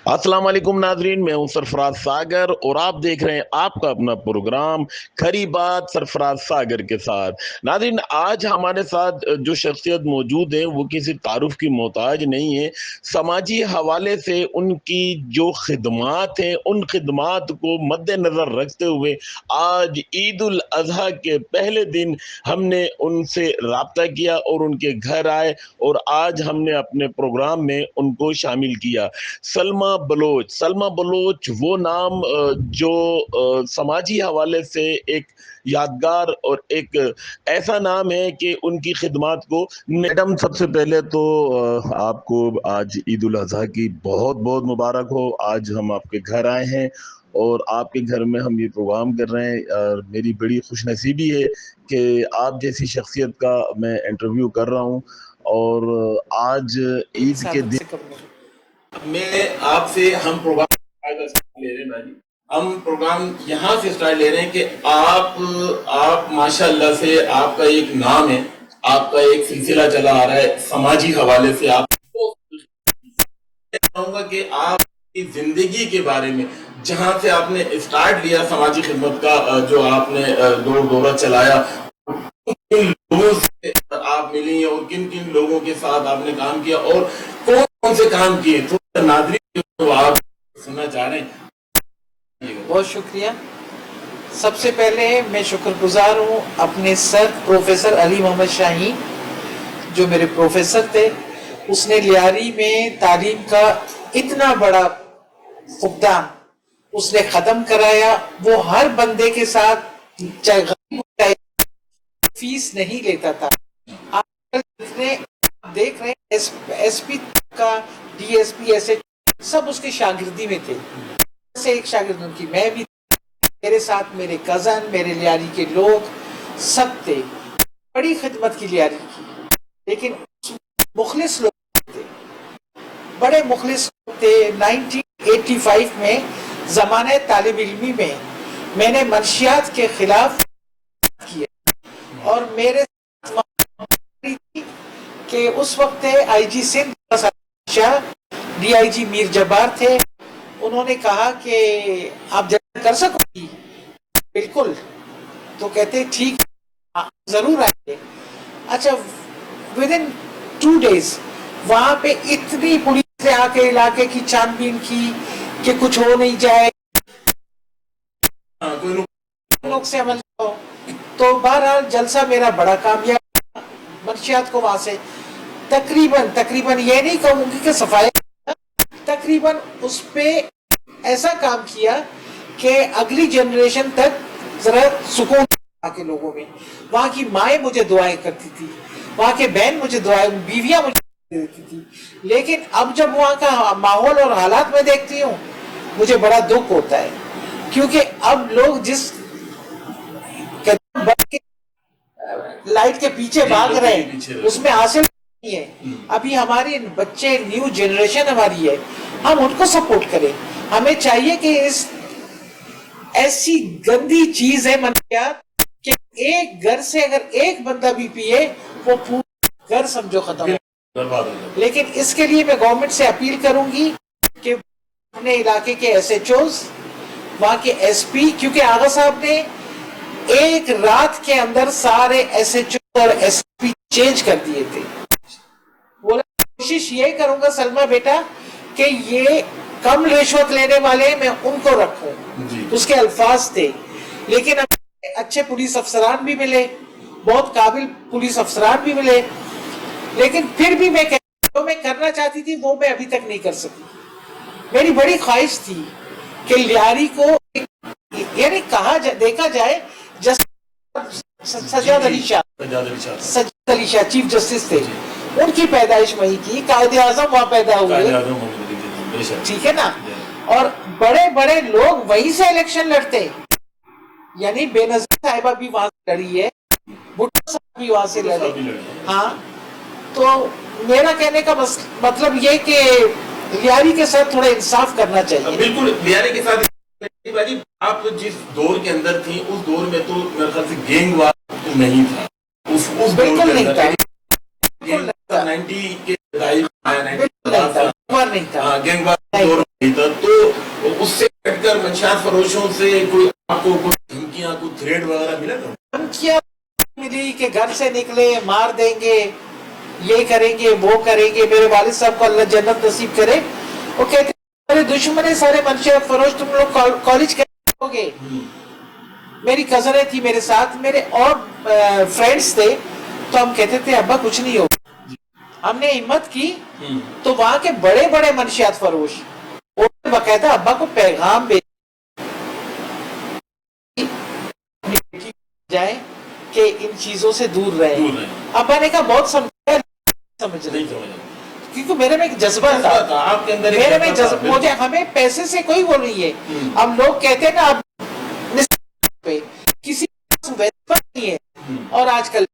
अस्सलाम वालेकुम नाजरीन, मैं हूं सरफराज सागर और आप देख रहे हैं आपका अपना प्रोग्राम खरी बात सरफराज सागर के साथ। नाजरीन, आज हमारे साथ जो शख्सियत मौजूद है वो किसी तारुफ की मोहताज नहीं है। समाजी हवाले से उनकी जो खिदमात हैं उन खिदमात को मद्देनज़र रखते हुए आज ईद उल अजहा के पहले दिन हमने उनसे रब्ता किया और उनके घर आए और आज हमने अपने प्रोग्राम में उनको शामिल किया। सलमा बलोच वो नाम जो समाजी हवाले से एक यादगार और एक ऐसा नाम है कि उनकी खिदमात को। मैडम, सबसे पहले तो आपको आज ईद उल अजहा की बहुत बहुत मुबारक हो। आज हम आपके घर आए हैं और आपके घर में हम ये प्रोग्राम कर रहे हैं और मेरी बड़ी खुशनसीबी है कि आप जैसी शख्सियत का मैं इंटरव्यू कर रहा हूँ। और आज ईद के दिन मैं आपसे हम प्रोग्राम ले रहे हैं भाई, हम प्रोग्राम यहाँ से स्टार्ट ले रहे हैं कि आप माशाल्लाह से आपका एक नाम है, आपका एक सिलसिला चला आ रहा है समाजी हवाले से। आप चाहूंगा कि आपकी जिंदगी के बारे में, जहाँ से आपने स्टार्ट लिया समाजी खिदमत का, जो आपने दौरा चलाया, किन लोगों से आप मिली और किन किन लोगों के साथ आपने काम किया और कौन कौन से काम किए, तो नाज़रीन तो आप सुनना चाह रहे हैं। बहुत शुक्रिया। सबसे पहले मैं शुक्रगुजार हूँ अपने सर प्रोफेसर अली मोहम्मद शाही, जो मेरे प्रोफेसर थे। उसने लियारी में तालीम का इतना बड़ा फुकदान उसने ख़त्म कराया। वो हर बंदे के साथ चाहे गरीब चाहे फीस नहीं लेता था। आप देख रहे हैं एसपी का, डीएसपी, ऐसे सब उसके शागिर्दी में थे। से एक शागिर्द उनकी मैं भी, मेरे साथ मेरे कज़न, मेरे लियारी के लोग सब थे। बड़ी खिदमत की लियारी की, लेकिन मुखलिस लोग थे, बड़े मुखलिस लोग थे। 1985 में ज़माने तालिब इल्मी में मैंने मंशियात के खिलाफ किया और मेरे कि उस वक्त आईजी सिंध डीआईजी मीर जब्बार थे। उन्होंने कहा कि आप जल्द कर सकोगी? बिल्कुल। तो कहते ठीक, जरूर आएंगे। अच्छा, विद इन 2 days वहां पे इतनी पुलिस ने आके इलाके की छानबीन की कि कुछ हो नहीं जाए, लोग से अमल हो। तो बहरहाल जलसा मेरा बड़ा कामयाब। मंशियात को वहां से तकरीबन ये नहीं कहूंगी कि सफाई, तकरीबन उस पे ऐसा काम किया कि अगली जनरेशन तक जरा सुकून के लोगों में। वहां की माएँ मुझे दुआएं करती थी, वहां के बहन मुझे दुआएं, बीवियां मुझे देती थी। लेकिन अब जब वहां का माहौल और हालात में देखती हूँ मुझे बड़ा दुख होता है, क्योंकि अब लोग जिस लाइट के पीछे भाग रहे हैं उसमें हासिल नहीं है। अभी हमारे बच्चे, न्यू जनरेशन हमारी है, हम उनको सपोर्ट करें। हमें चाहिए कि इस ऐसी गंदी चीज है मंशियात कि एक घर से अगर एक बंदा भी पिए वो पूरा घर समझो खत्म हो। लेकिन इसके लिए मैं गवर्नमेंट से अपील करूंगी कि अपने इलाके के एसएचओज, वहां के एसपी, क्योंकि आगा साहब ने एक रात के अंदर सारे एसएचओ और एसपी चेंज कर दिए थे। बोला कोशिश ये करूंगा सलमा बेटा कि ये कम रिश्वत लेने वाले मैं उनको रखूं, उसके अल्फाज थे। लेकिन अब अच्छे पुलिस अफसरान भी मिले, बहुत काबिल पुलिस अफसरान भी मिले, लेकिन फिर भी मैं जो मैं करना चाहती थी वो मैं अभी तक नहीं कर सकी। मेरी बड़ी ख्वाहिश थी कि लियारी को यानी देखा जाए, सज्जाद अली शाह चीफ जस्टिस थे, उनकी पैदाइश वहीं की, कायदे आजम वहां पैदा हुए, ठीक है ना। और बड़े बड़े लोग वहीं से इलेक्शन लड़ते, यानी बेनज़ीर साहिबा भी वहां से लड़ी है, भुट्टो साहब भी वहां से लड़े। हाँ, तो मेरा कहने का मतलब ये कि लियारी के साथ थोड़ा इंसाफ करना चाहिए। बिल्कुल, लियारी के साथ। आप जिस दौर के अंदर थी उस दौर में तो मेरे ख्याल से गैंगवार नहीं था, उस बिल्कुल नहीं था। 90 के नहीं था, गैंगवार दौर नहीं था। منشیات فروشوں سے کوئی آپ کو کوئی دھمکیاں، کوئی تھریٹ وغیرہ ملا تھا؟ دھمکیاں ملی کہ گھر سے نکلے مار دیں گے، یہ کریں گے وہ کریں گے. میرے والد صاحب کو اللہ جنت نصیب کرے، وہ کہتے ہیں میرے دشمن ہے سارے منشیات فروش، تم لوگ کالج کیسے ہوگے. میری کزنیں تھی میرے ساتھ، میرے اور فرینڈس تھے، تو ہم کہتے تھے ابا کچھ نہیں ہوگا. ہم نے ہمت کی تو وہاں کے بڑے بڑے منشیات فروش باقاعدہ ابا کو پیغام جائے کہ ان چیزوں سے دور رہے. ابا نے کہا بہت سمجھ رہے، کیونکہ میرے میں ایک جذبہ تھا، میرے میں جذبہ، مجھے ہمیں پیسے سے کوئی وہ نہیں ہے. ہم لوگ کہتے ہیں نا اب کسی نہیں ہے، اور آج کل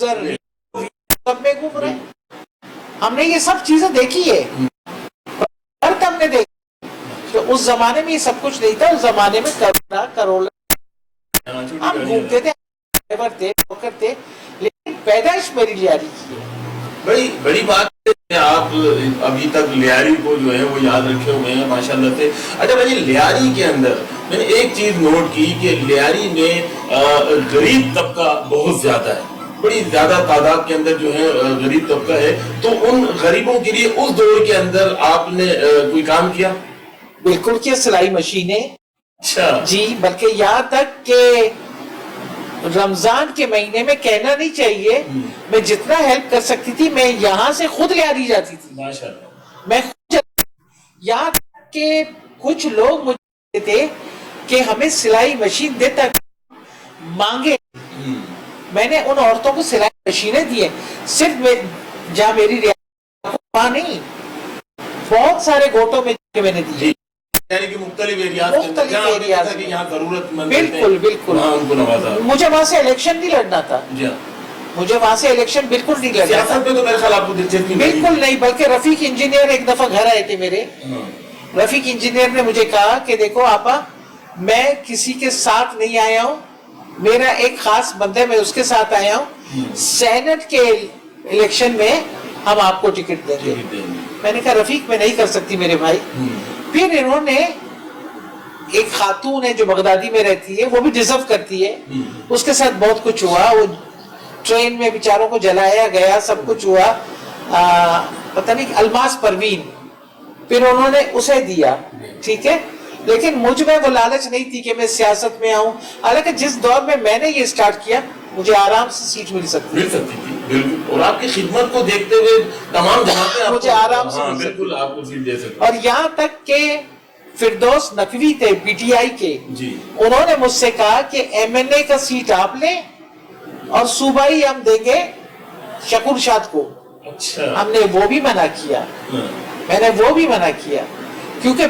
سب میں گھوم رہے ہیں. ہم نے یہ سب چیزیں دیکھی ہے، ہم نے دیکھی. تو اس زمانے میں یہ سب کچھ نہیں تھا. اس زمانے میں کروڑ ہم گھومتے تھے، کرتے، لیکن پیدائش میری لیاری کی. بڑی بات ہے، آپ ابھی تک لیاری کو جو ہے وہ یاد رکھے ہوئے ہیں ماشاءاللہ سے. اچھا بھائی، لیاری کے اندر میں نے ایک چیز نوٹ کی کہ لیاری میں غریب طبقہ بہت زیادہ ہے، بڑی زیادہ تعداد کے اندر جو ہے غریب طبقہ ہے. تو ان غریبوں کے لیے اس دور کے اندر آپ نے کوئی کام کیا؟ بالکل کیا، سلائی مشینیں. اچھا جی، بلکہ یہاں تک کہ رمضان کے مہینے میں کہنا نہیں چاہیے، میں جتنا ہیلپ کر سکتی تھی میں یہاں سے خود لیاری جاتی تھی. میں خود یہاں تک کہ کچھ لوگ مجھے تھے کہ ہمیں سلائی مشین دیتا مانگے. میں نے ان عورتوں کو سلائی مشینیں دی، صرف جہاں میری ریاست نہیں، بہت سارے گوٹوں میں نے دی. یعنی کہ مختلف ایریاز میں یہاں ضرورت مند، بالکل بالکل. مجھے وہاں سے الیکشن نہیں لڑنا تھا، مجھے وہاں سے الیکشن بالکل نہیں لڑنا تھا، بالکل نہیں. بلکہ رفیق انجینئر ایک دفعہ گھر آئے تھے میرے. رفیق انجینئر نے مجھے کہا کہ دیکھو آپا، میں کسی کے ساتھ نہیں آیا ہوں، میرا ایک خاص بندہ ہے، میں اس کے ساتھ آیا ہوں. سینٹ کے الیکشن میں ہم آپ کو ٹکٹ دیں گے. میں نے کہا رفیق میں نہیں کر سکتی میرے بھائی. پھر انہوں نے ایک خاتون ہے جو بغدادی میں رہتی ہے، وہ بھی ڈیزرو کرتی ہے، اس کے ساتھ بہت کچھ ہوا. وہ ٹرین میں بیچاروں کو جلایا گیا، سب کچھ ہوا. پتہ نہیں الماس پروین، پھر انہوں نے اسے دیا، ٹھیک ہے. لیکن مجھ میں وہ لالچ نہیں تھی کہ میں سیاست میں آؤں. حالانکہ جس دور میں میں نے یہ اسٹارٹ کیا، مجھے آرام سے سیٹ مل سکتی تھی، اور آپ کی خدمت کو دیکھتے ہوئے تمام جماعتیں مجھے آرام سے بالکل آپ کو سیٹ دے سکتے. اور یہاں تک کہ فردوس نقوی تھے پی ٹی آئی کے، انہوں نے مجھ سے کہا کہ ایم این اے کا سیٹ آپ لیں اور صوبائی ہم دیں گے شکور شاد کو. ہم نے وہ بھی منع کیا، میں نے وہ بھی منع کیا، کیونکہ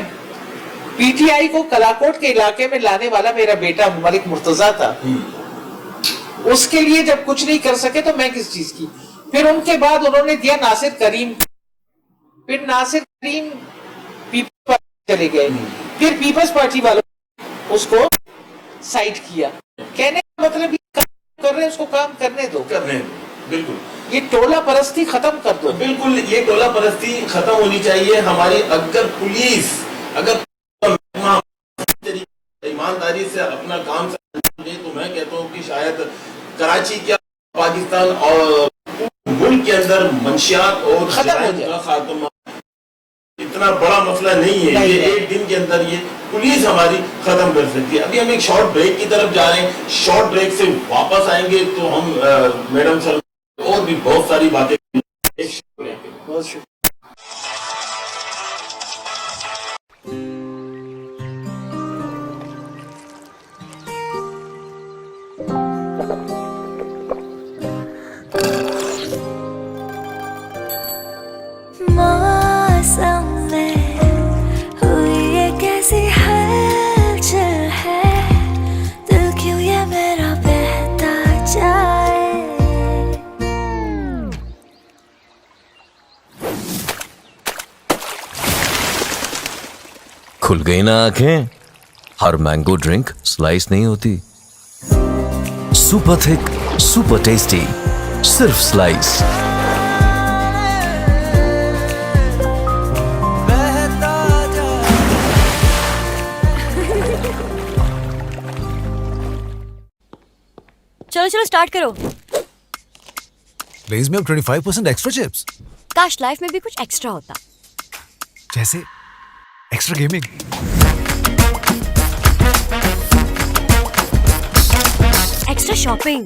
پی ٹی آئی کو کلاکوٹ کے علاقے میں لانے والا میرا بیٹا ملک مرتضیٰ تھا. اس کے لیے جب کچھ نہیں کر سکے تو میں کس چیز کی. پھر ان کے بعد انہوں نے دیا ناصر کریم، پھر ناصر کریم پیپلز پارٹی چلے گئے. پھر پیپلز پارٹی والوں اس کو سائٹ کیا. کہنے کا مطلب یہ کام کر رہے ہیں، اس کو کام کرنے دو. بالکل یہ ٹولہ پرستی ختم کر دو. بالکل یہ ٹولہ پرستی ختم ہونی چاہیے. ہماری اگر پولیس ایمانداری سے اپنا کام دے تو میں کہتا ہوں کہ شاید کراچی کیا پاکستان اور ملک کے اندر منشیات اور جرائم کا خاتمہ اتنا بڑا مسئلہ نہیں ہے. یہ ایک دن کے اندر یہ پولیس ہماری ختم کر سکتی ہے. ابھی ہم ایک شارٹ بریک کی طرف جا رہے ہیں. شارٹ بریک سے واپس آئیں گے تو ہم میڈم سر اور بھی بہت ساری باتیں. بہت شکریہ. کھل گئی نا آنکھیں. ہر مینگو ڈرنک سلائس نہیں ہوتی. سپر تھک، سپر ٹیسٹی، صرف سلائس. चलो स्टार्ट करो. Lays में अब 25% extra chips. काश लाइफ में भी कुछ एक्स्ट्रा होता. जैसे extra gaming. Extra shopping.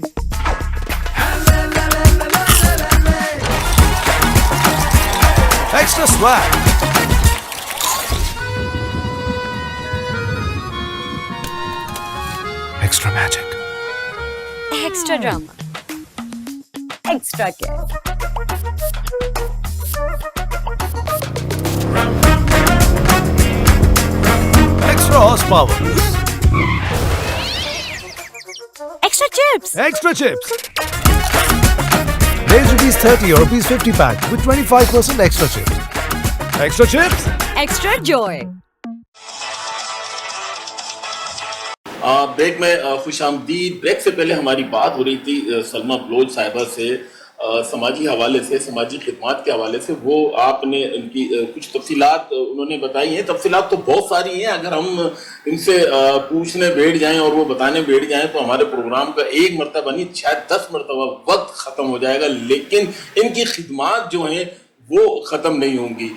Extra swag. Extra magic. Extra drama. Extra care. Extra horsepower. Extra chips. Extra chips. Lays rupees 30 or rupees 50 pack with 25% extra chips. Extra chips. Extra joy. Break में खुश आमदीद. Break से पहले हमारी बात हो रही थी सलमा बलोच साहिबा से समाजी हवाले से, समाजी खिदमात के हवाले से. वो आपने इनकी कुछ तफसीलात उन्होंने बताई हैं. तफसीलात तो बहुत सारी हैं. अगर हम इनसे पूछने बैठ जाएं और वो बताने बैठ जाएं तो हमारे प्रोग्राम का एक मरतबा नहीं शायद 10 मरतबा वक्त ख़त्म हो जाएगा. लेकिन इनकी खिदमात जो हैं वो ख़त्म नहीं होंगी.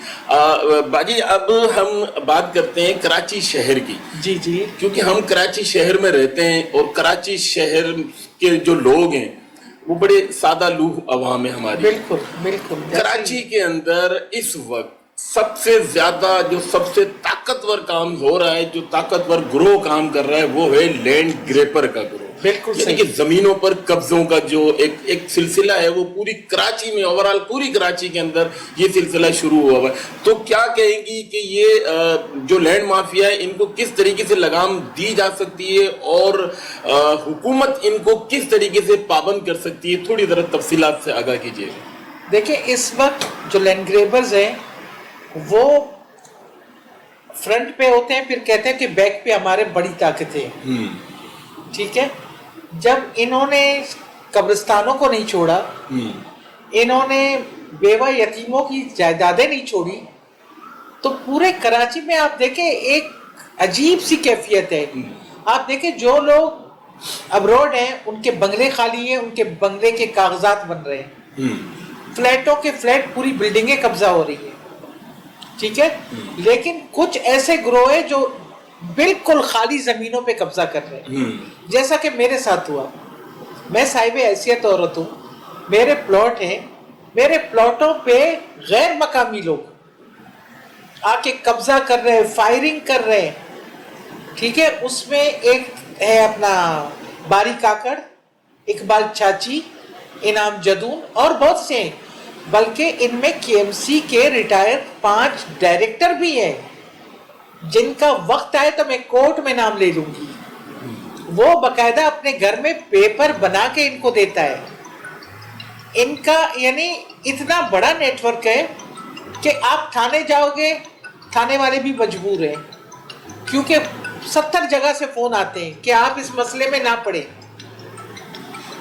बाजी अब हम बात करते हैं कराची शहर की. जी जी. क्योंकि हम कराची शहर में रहते हैं और कराची शहर के जो लोग हैं वो बड़े सादा लूह अवाम है हमारी. बिल्कुल बिल्कुल. कराची के अंदर इस वक्त सबसे ज्यादा जो सबसे ताकतवर काम हो रहा है, जो ताकतवर ग्रोह काम कर रहा है वो है लैंड ग्रेपर का ग्रोह. बिल्कुल यानी कि जमीनों पर कब्जों का जो एक सिलसिला है वो पूरी कराची में, ओवरऑल पूरी कराची के अंदर ये सिलसिला शुरू हुआ है. तो क्या कहेंगी कि ये जो लैंड माफिया है इनको किस तरीके से लगाम दी जा सकती है और हुकूमत इनको किस तरीके से पाबंद कर सकती है? थोड़ी जरा तफसीलात से आगाह कीजिए. देखिए इस वक्त जो लैंड ग्रेबर्स हैं वो फ्रंट पे होते हैं, फिर कहते हैं कि बैक पे हमारे बड़ी ताकत है. ठीक है. जब इन्होंने कब्रिस्तानों को नहीं छोड़ा, इन्होंने बेवा यतीमों की जायदादें नहीं छोड़ी, तो पूरे कराची में आप देखें एक अजीब सी कैफियत है. आप देखें जो लोग अब्रॉड हैं उनके बंगले खाली हैं, उनके बंगले के कागजात बन रहे हैं. फ्लैटों के फ्लैट, पूरी बिल्डिंगें कब्जा हो रही है. ठीक है. लेकिन कुछ ऐसे ग्रोह है जो बिल्कुल खाली जमीनों पे कब्जा कर रहे हैं. जैसा कि मेरे साथ हुआ. मैं साहिब हैसियत औरत हूँ, मेरे प्लॉट हैं, मेरे प्लॉटों पे गैर मकामी लोग आके कब्जा कर रहे हैं, फायरिंग कर रहे हैं. ठीक है. उसमें एक है अपना बारी काकड़, इकबाल चाची, इनाम जदून और बहुत से हैं. बल्कि इनमें केएमसी के रिटायर्ड 5 डायरेक्टर भी हैं जिनका वक्त आए तो मैं कोर्ट में नाम ले लूंगी. वो बकायदा अपने घर में पेपर बना के इनको देता है. इनका यानी इतना बड़ा नेटवर्क है कि आप थाने जाओगे, थाने वाले भी मजबूर हैं क्योंकि 70 जगह से फोन आते हैं कि आप इस मसले में ना पड़े.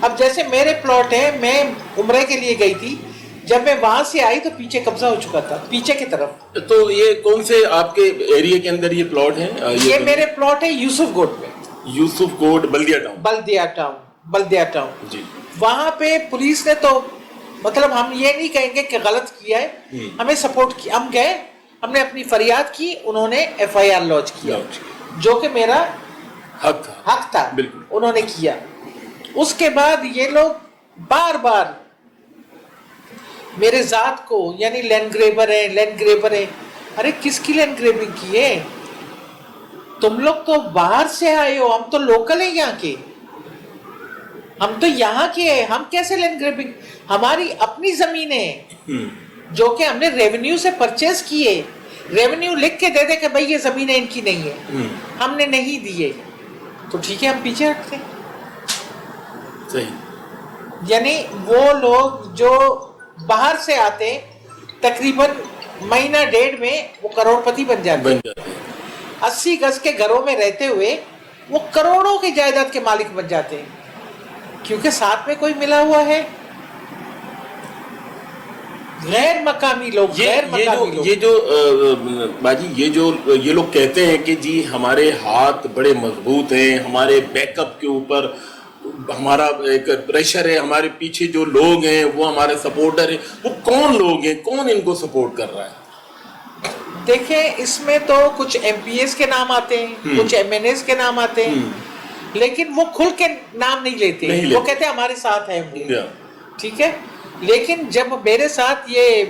अब जैसे मेरे प्लॉट है, मैं उम्रे के लिए गई थी, जब मैं वहां से आई तो पीछे कब्जा हो चुका था, पीछे की तरफ. तो ये कौन से आपके एरिया के अंदर ये प्लॉट है? ये मेरे प्लॉट है यूसुफ कोट में. यूसुफ कोट, बल्दिया टाउन जी. वहां पे पुलिस ने तो मतलब हम ये नहीं कहेंगे कि गलत किया है, हमें सपोर्ट किया. हम गए, हमने अपनी फरियाद की, उन्होंने FIR लॉन्च किया जो कि मेरा हक था. बिल्कुल. उन्होंने किया. उसके बाद ये लोग बार बार मेरे जात को, यानी लैंड ग्रेबर है. अरे किसकी लैंड ग्रेबिंग की है? तुम लोग तो बाहर से आए हो, हम तो लोकल है यहाँ के, हम तो यहाँ के हैं, हम कैसे लैंड ग्रेबिंग? हमारी अपनी जमीन है जो कि हमने रेवेन्यू से परचेज की है. रेवेन्यू लिख के दे दे कि भाई ये जमीनें इनकी नहीं है, हमने नहीं दिए तो ठीक है हम पीछे हटते. सही. यानी वो लोग जो बाहर से आते तकरीबन महीना डेढ़ में वो करोड़पति बन जाते हैं. 80 गज के घरों में रहते हुए वो करोड़ों की जायदाद के मालिक बन जाते हैं क्योंकि साथ में कोई मिला हुआ है. गैर मकामी लोग, ये जो बाजी ये लोग कहते हैं कि जी हमारे हाथ बड़े मजबूत हैं, हमारे बैकअप के ऊपर ہمارا ایک پریشر ہے, ہمارے پیچھے جو لوگ ہیں وہ ہمارے سپورٹر ہیں, وہ کون لوگ ہیں, کون ان کو سپورٹ کر رہا ہے؟ دیکھیں اس میں تو کچھ ایم پی ایس کے نام آتے ہیں, کچھ ایم این ایس کے نام آتے ہیں, لیکن وہ کھل کے نام نہیں لیتے, وہ کہتے ہیں ہمارے ساتھ ہے, ٹھیک ہے. لیکن جب میرے ساتھ یہ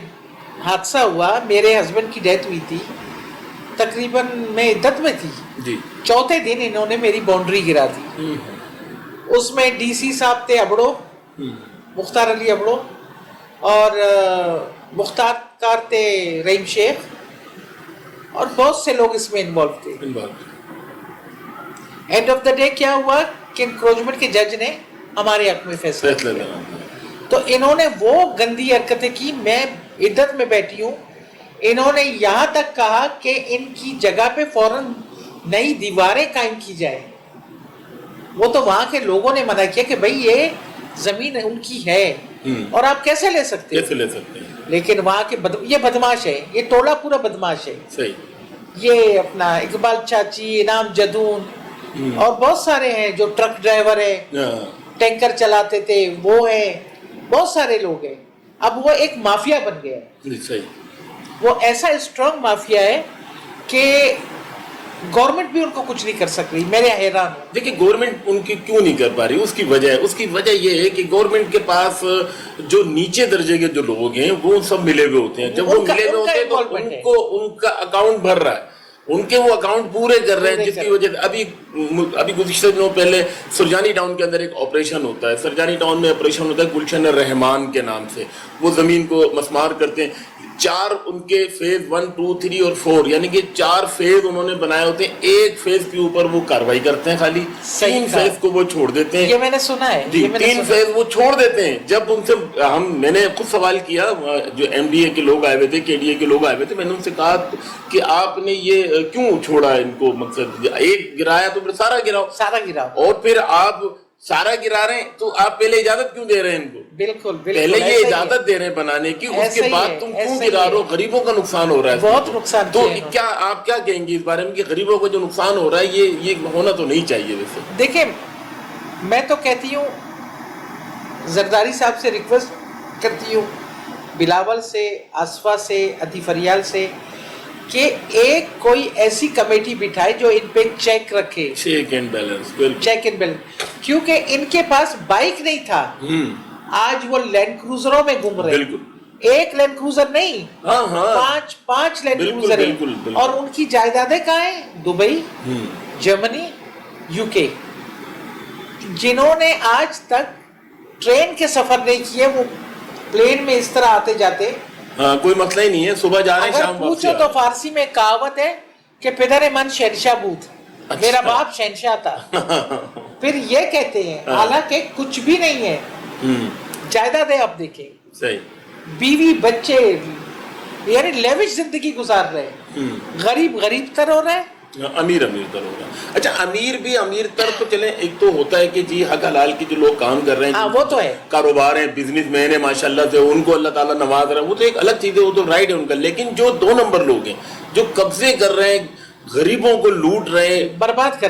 حادثہ ہوا, میرے ہسبینڈ کی ڈیتھ ہوئی تھی, تقریباً میں عدت میں تھی جی, چوتھے دن انہوں نے میری باؤنڈری گرا دی. اس میں ڈی سی صاحب تھے ابڑو, مختار علی ابڑو, اور مختار کار تھے رحیم شیخ, اور بہت سے لوگ اس میں انوالو تھے. اینڈ آف دا ڈے کیا ہوا کہ انکروچمنٹ کے جج نے ہمارے حق میں فیصلہ کیا. تو انہوں نے وہ گندی حرکتیں کی, میں عدت میں بیٹھی ہوں, انہوں نے یہاں تک کہا کہ ان کی جگہ پہ فوراً نئی دیواریں قائم کی جائے. وہ تو وہاں کے لوگوں نے منع کیا کہ بھئی یہ زمین ان کی ہے اور آپ کیسے لے سکتے ہیں. لیکن وہاں کے یہ بدماش ہے, یہ ٹولہ پورا بدماش ہے. صحیح. یہ اپنا اقبال چاچی, انعام جدون اور بہت سارے ہیں جو ٹرک ڈرائیور ہیں, ٹینکر چلاتے تھے, وہ ہیں, بہت سارے لوگ ہیں. اب وہ ایک مافیا بن گیا ہے. صحیح. وہ ایسا اسٹرانگ مافیا ہے کہ گورنمنٹ بھی ان کو کچھ نہیں کر سک رہی. میرے حیران ہوں. دیکھیں گورنمنٹ ان کی کیوں نہیں کر پا رہی, اس کی وجہ یہ ہے کہ گورنمنٹ کے پاس جو نیچے درجے کے جو لوگ ہیں وہ سب ملے ہوئے ہوتے ہیں. جب وہ ملے ہوئے ہوتے ہیں تو ان کو ان کا اکاؤنٹ بھر رہا ہے, ان کے وہ اکاؤنٹ پورے کر رہے ہیں, جس کی وجہ سے ابھی گزشتہ دنوں پہلے سرجانی ٹاؤن کے اندر ایک آپریشن ہوتا ہے. سرجانی ٹاؤن میں آپریشن ہوتا ہے گلشن الرحمان کے نام سے. وہ زمین کو مسمار کرتے ہیں. 4 ان کے فیز 1, 2, 3 اور 4 یعنی کہ 4 فیز انہوں نے بنائے ہوتے ہیں. ایک فیز کے اوپر وہ کاروائی کرتے ہیں, خالی 3 فیز کو وہ چھوڑ دیتے ہیں. یہ میں نے سنا ہے. جی, 3 فیز وہ چھوڑ دیتے ہیں. جب ان سے میں نے خود سوال کیا, جو ایم ڈی اے کے لوگ آئے ہوئے تھے, کے ڈی اے کے لوگ آئے ہوئے تھے, میں نے ان سے کہا کہ آپ نے یہ کیوں چھوڑا ان کو, مقصد ایک گرایا تو پھر سارا گراؤ, اور پھر آپ سارا گرا رہے ہیں تو آپ پہلے اجازت کیوں دے رہے ہیں ان کو؟ بالکل پہلے یہ اجازت دے رہے ہیں بنانے کی, اس کے بعد تم کیوں گرا رہے ہو؟ غریبوں کا نقصان ہو رہا ہے, بہت نقصان. تو کیا آپ کیا کہیں گے اس بارے میں کہ غریبوں کا جو نقصان ہو رہا ہے یہ ہونا تو نہیں چاہیے؟ ویسے دیکھیں میں تو کہتی ہوں, زرداری صاحب سے ریکویسٹ کرتی ہوں, بلاول سے, آصفہ سے, عطیف فریال سے, کہ ایک کوئی ایسی کمیٹی بٹھائے جو ان پہ چیک رکھے, چیک اینڈ بیلنس, کیونکہ ان کے پاس بائک نہیں تھا, آج وہ لینڈ کروزروں میں گھوم رہے ہیں. ایک لینڈ کروزر نہیں, 5 لینڈ کروزر ہیں, اور ان کی جائیدادیں کہاں ہیں؟ دبئی, جرمنی, یو کے. جنہوں نے آج تک ٹرین کے سفر نہیں کیے, وہ پلین میں اس طرح آتے جاتے. کوئی مسئلہ ہی نہیں ہے, صبح جا رہے ہیں شام پوچھو تو فارسی میں کہاوت ہے کہ پدر من شہنشاہ بود, میرا باپ شہنشاہ تھا. پھر یہ کہتے ہیں, حالانکہ کچھ بھی نہیں ہے. جائیدادیں آپ دیکھیں, بیوی بچے, یعنی لیوش زندگی گزار رہے ہیں. غریب تر ہو رہا ہے, امیر تر ہو رہا ہے. اچھا, امیر تر تو چلیں, ایک تو ہوتا ہے کہ جی حق حلال کی جو لوگ کام کر رہے ہیں, وہ تو ہے, کاروبار ہیں, بزنس مین ہیں ماشاءاللہ سے, ان کو اللہ تعالیٰ نواز رہا ہے, وہ تو ایک الگ چیز ہے, وہ تو رائٹ ہے ان کا. لیکن جو 2 نمبر لوگ ہیں جو قبضے کر رہے ہیں, غریبوں کو لوٹ رہے ہیں, برباد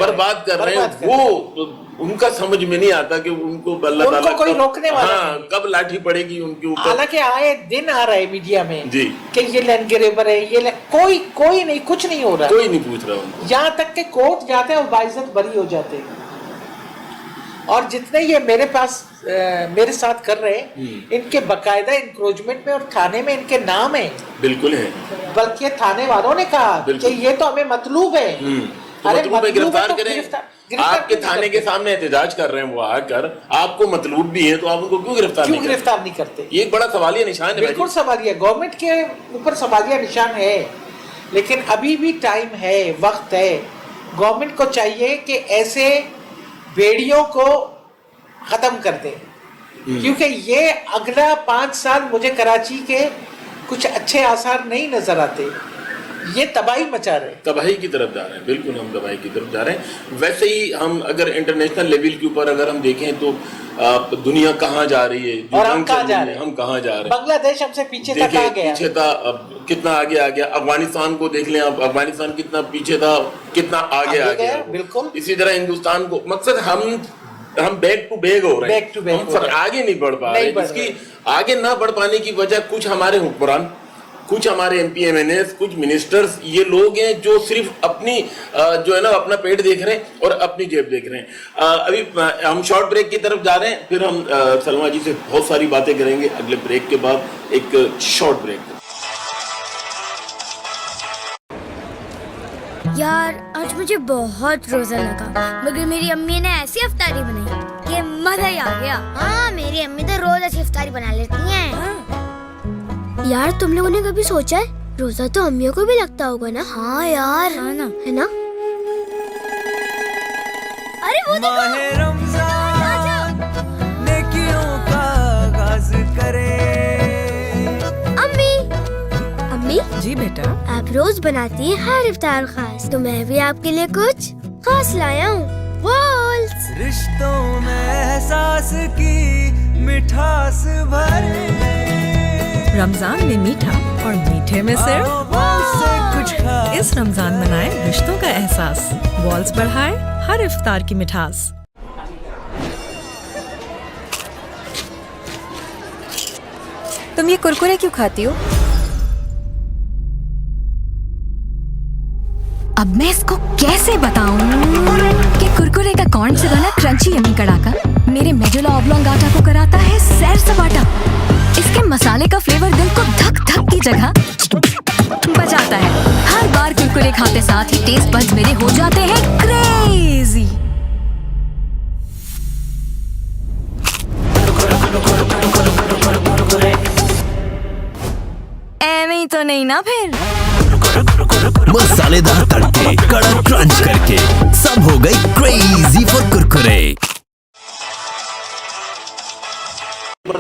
کر رہے ہیں, وہ ان کا سمجھ میں نہیں آتا کہ ان کو اللہ تعالیٰ کوئی روکنے والا کب لاٹھی پڑے گی ان کے اوپر. حالانکہ آئے دن آ رہا ہے میڈیا میں کہ یہ لینڈ گریبر ہے, یہ کوئی نہیں, کچھ نہیں ہو رہا, کوئی نہیں پوچھ رہا. یہاں تک کہ کورٹ جاتے ہیں اور باعزت بری ہو جاتے ہیں. اور جتنے یہ میرے ساتھ کر رہے ہیں, ان کے باقاعدہ انکروچمنٹ میں اور تھانے میں ان کے نام ہیں. بالکل ہے, بلکہ تھانے والوں نے کہا کہ یہ تو ہمیں مطلوب ہے. مطلوب گرفتار کریں, آپ کے تھانے کے سامنے احتجاج کر رہے ہیں وہ آ کر, آپ کو مطلوب بھی ہیں, تو آپ ان کو کیوں گرفتار نہیں کرتے؟ یہ ایک بڑا سوالیہ نشان ہے. بالکل سوالیہ, گورنمنٹ کے اوپر سوالیہ نشان ہے. لیکن ابھی بھی ٹائم ہے, وقت ہے. گورنمنٹ کو چاہیے کہ ایسے بھیڑیوں کو ختم کر دے, کیونکہ یہ اگلا 5 سال مجھے کراچی کے کچھ اچھے آثار نہیں نظر آتے. یہ تباہی مچا رہے ہیں, تباہی کی طرف جا رہے ہیں. بالکل ہم تباہی کی طرف جا رہے ہیں. ویسے ہی ہم اگر انٹرنیشنل لیول کے اوپر اگر ہم دیکھیں تو دنیا کہاں جا رہی ہے, اور ہم کہاں جا رہے ہیں, ہم کہاں جا رہے ہیں. بنگلہ دیش ہم سے پیچھے تھا, کہاں گیا, پیچھے تھا, اب کتنا آگے آ گیا. افغانستان کو دیکھ لیں, اب افغانستان کتنا پیچھے تھا, کتنا آگے آ گیا. بالکل اسی طرح ہندوستان کو, مقصد ہم हम बैक टू बैक हो रहे हैं, Back to back हम हो रहे हैं। आगे नहीं बढ़ पा रहे हैं। इसकी आगे ना बढ़ पाने की वजह कुछ हमारे हुक्मरान, कुछ हमारे एमपी एमएनएस, कुछ मिनिस्टर्स, ये लोग हैं जो सिर्फ अपनी जो है ना अपना पेट देख रहे हैं और अपनी जेब देख रहे हैं। अभी हम शॉर्ट ब्रेक की तरफ जा रहे हैं, फिर हम सलमा जी से बहुत सारी बातें करेंगे अगले ब्रेक के बाद। एक शॉर्ट ब्रेक। यार आज मुझे बहुत रोजा लगा, मगर मेरी अम्मी ने ऐसी अफ्तारी बनाई कि मजा ही आ गया। हाँ, मेरी अम्मी तो रोज ऐसी अफ्तारी बना लेती हैं। यार तुम लोगों ने कभी सोचा है रोजा तो अम्मियों को भी लगता होगा ना? हाँ यार, हाँ ना, है ना? अरे वो माहे रमजान नेकियों का आगाज करे। अम्मी, अम्मी जी बेटा। आप रोज बनाती हैं हर इफ्तार खास, तो मैं भी आपके लिए कुछ खास लाया हूँ। वॉल्स रिश्तों में एहसास की मिठास भरे। रमजान में मीठा और मीठे में सिर्फ वॉल्स से कुछ खास। इस रमजान मनाए रिश्तों का एहसास, वॉल्स बढ़ाए हर इफ्तार की मिठास। तुम ये कुरकुरे क्यों खाती हो? अब मैं इसको कैसे बताऊं कि कुरकुरे का कॉर्न से बना क्रंची यम्मी कड़ाका मेरे मेडुला ऑब्लोंगाटा को कराता है सैर सपाटा। इसके मसाले का फ्लेवर दिल को धक धक की जगह बजाता है। हर बार कुरकुरे खाते साथ ही टेस्ट बड्स मेरे हो जाते हैं क्रेजी। एਵੇਂ ही तो नहीं ना फिर। मसालेदार तड़के, कड़क क्रंच करके सब हो गई क्रेजी फॉर कुरकुरे।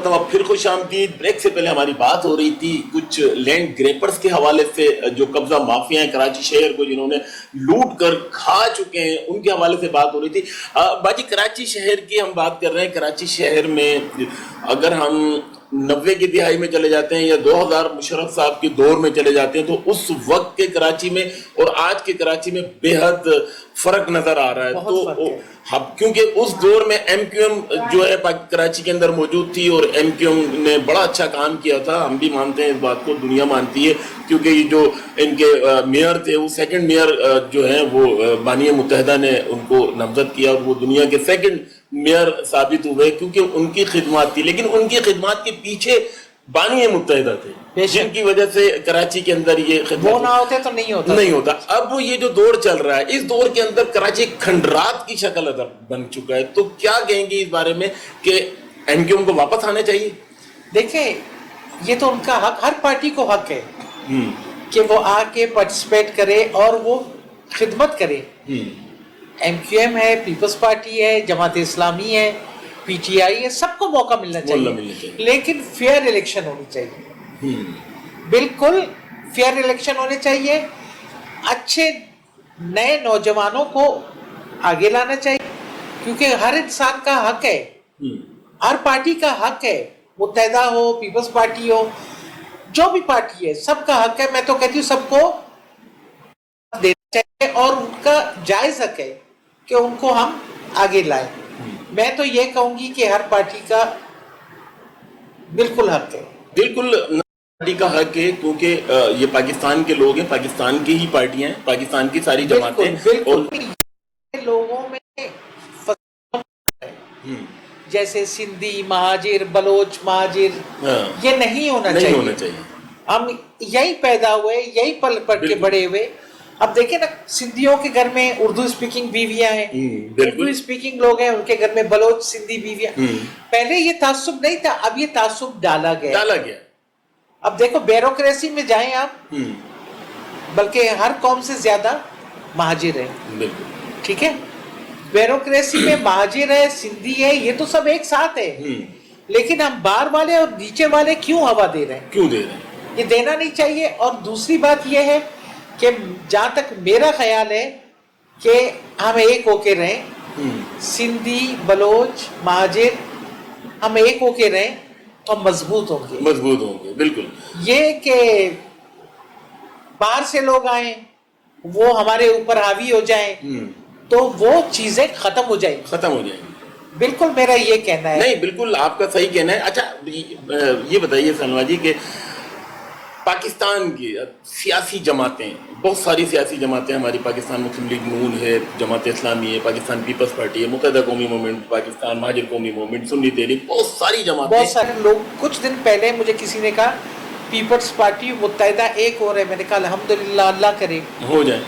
अब फिर खुश आमदीद। ब्रेक से पहले हमारी बात हो रही थी कुछ लैंड ग्रेपर्स के हवाले से, जो कब्जा माफिया हैं कराची शहर को जिन्होंने लूट कर खा चुके हैं, उनके हवाले से बात हो रही थी। बाजी कराची शहर की हम बात कर रहे हैं। कराची शहर में अगर हम 90 की दिहाई में चले जाते हैं या 2000 मुशर्रफ साहब के दौर में चले जाते हैं, तो उस वक्त के कराची में और आज के कराची में बेहद फर्क नजर आ रहा है। तो क्योंकि उस दौर में एमक्यूएम जो है कराची के अंदर मौजूद थी और एमक्यूएम ने बड़ा अच्छा काम किया था। हम भी मानते हैं इस बात को, दुनिया मानती है, क्योंकि ये जो इनके मेयर थे वो सेकंड मेयर जो है वो बानिया मुत्तहिदा ने उनको नामजद किया और वो दुनिया के सेकंड मेयर साबित हुए क्योंकि उनकी खिदमत थी। लेकिन उनकी खिदमत के पीछे बानिया मुत्तहिदा थे, जिनकी वजह से कराची के अंदर ये वो ना होते तो नहीं होता। अब ये जो दौर चल रहा है, इस दौर के अंदर कराची खंडरात की शक्ल बन चुका है। तो क्या कहेंगे इस बारे में कि एमक्यूएम को वापस आना चाहिए? देखिए, ये तो उनका हक, हर पार्टी को हक है कि वो आके पार्टिसिपेट करे और वो खिदमत करे। एमक्यूएम है, पीपल्स पार्टी है, जमात इस्लामी है, पीटीआई है, सबको मौका मिलना चाहिए, लेकिन फेयर इलेक्शन होनी चाहिए। बिल्कुल फेयर इलेक्शन होने चाहिए। अच्छे नए नौजवानों को आगे लाना चाहिए, क्योंकि हर इंसान का हक है, हर पार्टी का हक है, मुत्तहिदा हो, पीपल्स पार्टी हो, जो भी पार्टी है, सबका हक है। मैं तो कहती हूँ सबको देना चाहिए और उनका जायज हक है कि उनको हम आगे लाएं। मैं तो ये कहूंगी कि हर पार्टी का बिल्कुल हक है। बिल्कुल पार्टी का हक है, क्योंकि ये पाकिस्तान के लोग हैं, पाकिस्तान की ही पार्टियां हैं, पाकिस्तान की सारी जमातें। बिल्कुल लोगों में जैसे सिंधी महाजिर, बलोच महाजिर, ये नहीं होना चाहिए। हम यही पैदा हुए, यही पल पढ़ के बड़े हुए। अब देखे ना, सिंधियों के घर में उर्दू स्पीकिंग बीवियां हैं, उर्दू स्पीकिंग लोग हैं, उनके घर में बलोच सिंधी बीवियां। पहले ये तासुब नहीं था, अब ये तासुब डाला गया। अब देखो, ब्यूरोक्रेसी में जाएं आप, बल्कि हर कौम से ज्यादा महाजिर है। ठीक है, ब्यूरोक्रेसी में महाजिर है, सिंधी है, ये तो सब एक साथ है। लेकिन हम बाहर वाले और नीचे वाले क्यों हवा दे रहे हैं? ये देना नहीं चाहिए। और दूसरी बात ये है कि जहां तक मेरा ख्याल है कि हम एक होके रहें, सिंधी, बलोच, महाजिर, हम एक होके रहें तो मजबूत होंगे। बिल्कुल। ये कि बाहर से लोग आए, वो हमारे ऊपर हावी हो जाएं, तो वो चीजें खत्म हो जाएंगी। बिल्कुल मेरा ये कहना है। नहीं, बिल्कुल आपका सही कहना है। अच्छा ये बताइए सलमा जी कि पाकिस्तान की सियासी जमातें, बहुत सारी सियासी जमातें हमारी, पाकिस्तान मुस्लिम लीग नून है, जमात इस्लामी है, पाकिस्तान पीपल्स पार्टी है, मुत्तहिदा कौमी मूवमेंट, पाकिस्तान महाजिर कौमी मूवमेंट, सुन्नी तहरीक, बहुत सारी जमातें, बहुत सारे लोग। कुछ दिन पहले मुझे किसी ने कहा पीपल्स पार्टी मुत्तहिदा एक और है, मैंने कहा अल्हम्दुलिल्लाह, अल्लाह करे हो जाए।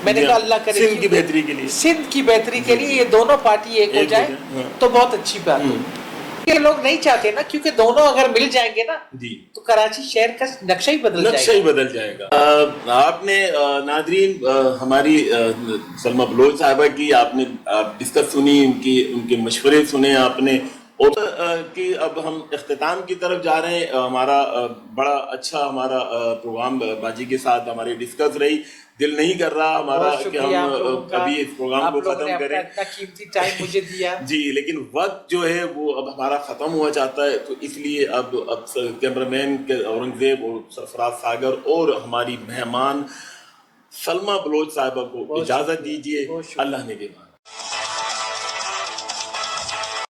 मैंने कहा अल्लाह करे सिंध की बेहतरी के लिए, सिंध की बेहतरी के लिए ये दोनों पार्टी एक हो जाए तो बहुत अच्छी बात है। ये लोग नहीं चाहते ना, क्योंकि दोनों अगर मिल जाएंगे ना जी, तो कराची शहर का नक्शा ही बदल जाएगा। आपने नादरीन हमारी सलमा बलोच साहिबा की आपने डिस्कस सुनी, उनके मशवरे सुने आपने, और कि अब हम इख्तिताम की तरफ जा रहे हैं। हमारा बड़ा अच्छा हमारा प्रोग्राम बाजी के साथ हमारी डिस्कस रही। दिल नहीं कर रहा हमारा कि हम कभी इस प्रोग्राम को खत्म करें, इतना कीमती टाइम मुझे दिया जी, लेकिन वक्त जो है वो अब हमारा ख़त्म हुआ चाहता है, तो इसलिए अब कैमरामैन के औरंगजेब और सरफराज सागर और हमारी मेहमान सलमा बलोच साहिबा को इजाज़त दीजिए। अल्लाह ने के बाद।